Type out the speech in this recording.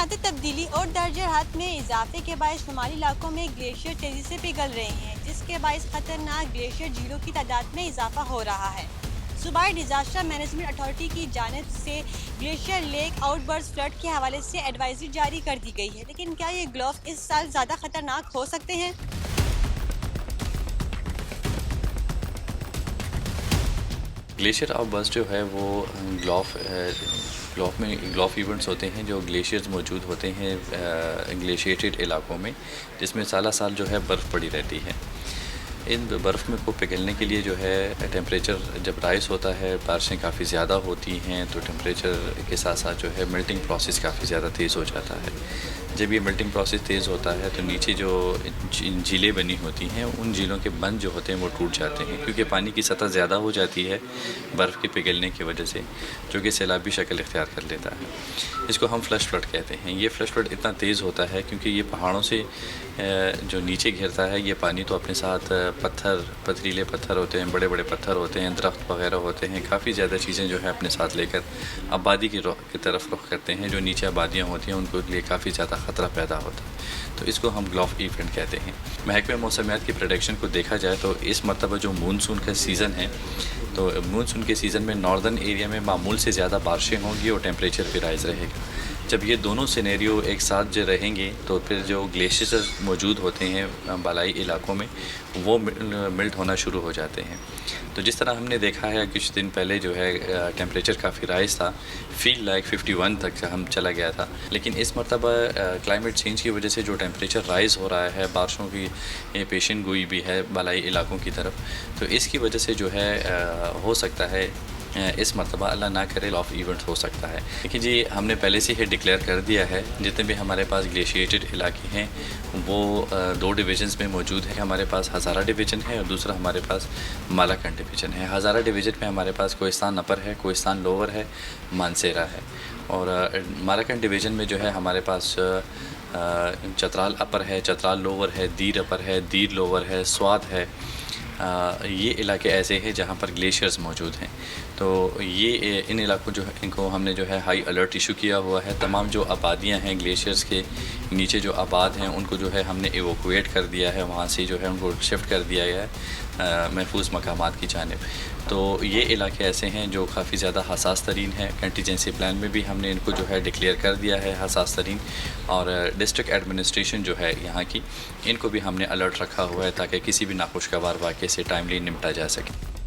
मौसमाती तब्दीली और दर्जे हरारत में इजाफे के बायस शुमाली इलाकों में ग्लेशियर तेजी से पिघल रहे हैं, जिसके बायस खतरनाक ग्लेशियर झीलों की तादाद में इजाफा हो रहा है। सूबाई डिजास्टर मैनेजमेंट अथॉरिटी की जानिब से ग्लेशियर लेक आउटबर्स्ट फ्लड के हवाले से एडवाइजरी जारी कर दी गई है, लेकिन क्या ये ग्लोव इस साल ज़्यादा खतरनाक हो सकते हैं? ग्लेशियर आउटबर्स्ट जो है वो ग्लोफ इवेंट्स होते हैं जो ग्लेशियर्स मौजूद होते हैं ग्लेशिएटेड इलाकों में, जिसमें साला साल जो है बर्फ़ पड़ी रहती है। इन बर्फ़ में को पिघलने के लिए जो है टेम्परेचर जब राइज होता है, बारिशें काफ़ी ज़्यादा होती हैं, तो टेम्परेचर के साथ साथ जो है मेल्टिंग प्रोसेस काफ़ी ज़्यादा तेज़ हो जाता है। जब ये मेल्टिंग प्रोसेस तेज़ होता है तो नीचे जो झीलें बनी होती हैं, उन झीलों के बंध जो होते हैं वो टूट जाते हैं, क्योंकि पानी की सतह ज़्यादा हो जाती है बर्फ़ के पिघलने की वजह से, जो कि सैलाबी शक्ल इख्तियार कर लेता है। इसको हम फ्लैश फ्लड कहते हैं। ये फ्लैश फ्लड इतना तेज़ होता है क्योंकि ये पहाड़ों से जो नीचे घिरता है, ये पानी तो अपने साथ पथरीले पत्थर होते हैं, बड़े बड़े पत्थर होते हैं, दरख्त वगैरह होते हैं, काफ़ी ज़्यादा चीज़ें जो है अपने साथ लेकर आबादी की तरफ रुख करते हैं। जो नीचे आबादियाँ होती हैं उनको लिए काफ़ी ज़्यादा ख़तरा पैदा होता है, तो इसको हम ग्लोफ इवेंट कहते हैं। महकमे मौसमियात की प्रेडिक्शन को देखा जाए तो इस मरतबा जो मानसून का सीज़न है, तो मानसून के सीज़न में नॉर्दर्न एरिया में मामूल से ज़्यादा बारिशें होंगी और टेम्परेचर भी राइज़ रहेगा। जब ये दोनों सिनेरियो एक साथ जो रहेंगे तो फिर जो ग्लेशियर्स मौजूद होते हैं बालाई इलाकों में, वो मेल्ट होना शुरू हो जाते हैं। तो जिस तरह हमने देखा है कुछ दिन पहले जो है टेम्परेचर काफ़ी राइज था, फील लाइक 51 तक हम चला गया था, लेकिन इस मरतबा क्लाइमेट चेंज की वजह से जो टेम्परेचर राइज़ हो रहा है, बारिशों की पेशन गोई भी है बालाई इलाकों की तरफ, तो इसकी वजह से जो है हो सकता है इस मरतबा अल्लाह ना करे ऑफ इवेंट हो सकता है। देखिए जी, हमने पहले से ही डिक्लेयर कर दिया है जितने भी हमारे पास ग्लेशिएटेड इलाके हैं वो दो डिवीज़न्स में मौजूद है। हमारे पास हज़ारा डिवीज़न है और दूसरा हमारे पास मालाकंड डिवीज़न है। हज़ारा डिवीज़न में हमारे पास कोहिस्तान अपर है, कोहिस्तान लोअर है, मानसेरा है, और मालाकंड डिवीज़न में जो है हमारे पास चतराल अपर है, चतराल लोअर है, दीर अपर है, दीर लोअर है, स्वाद है। ये इलाके ऐसे हैं जहाँ पर ग्लेशियर्स मौजूद हैं। तो ये इन इलाकों जो है इनको हमने जो है हाई अलर्ट इशू किया हुआ है। तमाम जो आबादियाँ हैं ग्लेशियर्स के नीचे जो आबाद हैं उनको जो है हमने एवोकुएट कर दिया है, वहाँ से जो है उनको शिफ्ट कर दिया गया है महफूज मकामात की जानिब। तो ये इलाके ऐसे हैं जो काफ़ी ज़्यादा हसास तरीन है। कंटीजेंसी प्लान में भी हमने इनको जो है डिक्लेयर कर दिया है हसास तरीन, और डिस्ट्रिक्ट एडमिनिस्ट्रेशन जो है यहाँ की, इनको भी हमने अलर्ट रखा हुआ है ताकि किसी भी नाखुशगवार वाक़े से टाइमली निपटा जा सके।